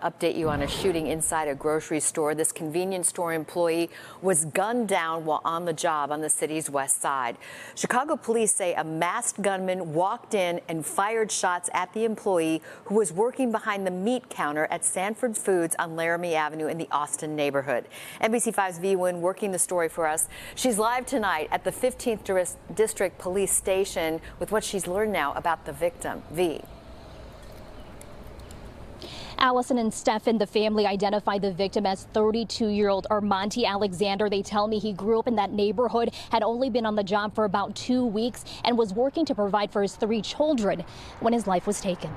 Update you on a shooting inside a grocery store. This convenience store employee was gunned down while on the job on the city's west side. Chicago police say a masked gunman walked in and fired shots at the employee who was working behind the meat counter at Sanford Foods on Laramie Avenue in the Austin neighborhood. NBC5's Nguyen working the story for us. She's live tonight at the 15th District Police Station with what she's learned now about the victim. V. Allison and Stefan, the family, identified the victim as 32-year-old Armonte Alexander. They tell me he grew up in that neighborhood, had only been on the job for about 2 weeks, and was working to provide for his 3 children when his life was taken.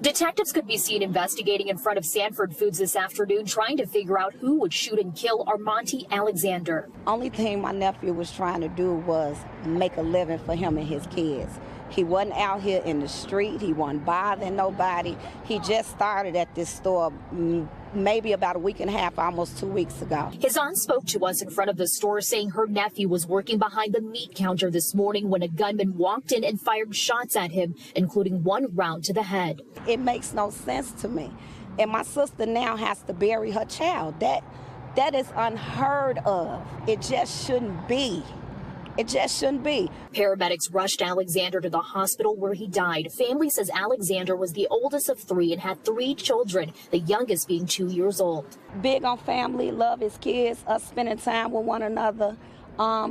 Detectives could be seen investigating in front of Sanford Foods this afternoon, trying to figure out who would shoot and kill Armonte Alexander. Only thing my nephew was trying to do was make a living for him and his kids. He wasn't out here in the street. He wasn't bothering nobody. He just started at this store maybe about a week and a half, almost 2 weeks ago. His aunt spoke to us in front of the store, saying her nephew was working behind the meat counter this morning when a gunman walked in and fired shots at him, including 1 round to the head. It makes no sense to me. And my sister now has to bury her child. That is unheard of. It just shouldn't be. It just shouldn't be. Paramedics rushed Alexander to the hospital where he died. Family says Alexander was the oldest of 3 and had 3 children, the youngest being 2 years old. Big on family, love his kids, us spending time with one another,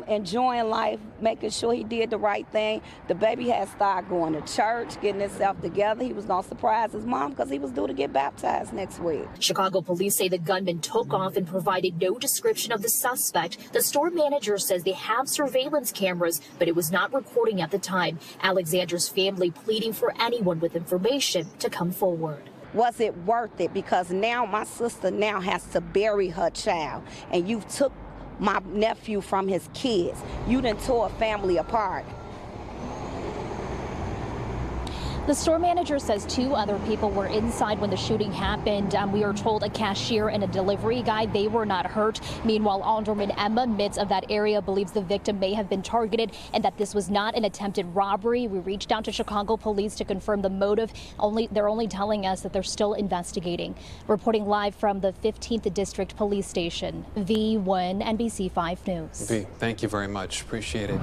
enjoying life, making sure he did the right thing. The baby had started going to church, getting himself together. He was going to surprise his mom because he was due to get baptized next week. Chicago police say the gunman took off and provided no description of the suspect. The store manager says they have surveillance cameras, but it was not recording at the time. Alexander's family pleading for anyone with information to come forward. Was it worth it? Because now my sister now has to bury her child, and you took my nephew from his kids. You done tore a family apart. The store manager says 2 other people were inside when the shooting happened. We are told a cashier and a delivery guy, they were not hurt. Meanwhile, Alderman Emma Mitz of that area believes the victim may have been targeted and that this was not an attempted robbery. We reached out to Chicago police to confirm the motive. They're only telling us that they're still investigating. Reporting live from the 15th District Police Station, V1 NBC5 News. V, thank you very much. Appreciate it.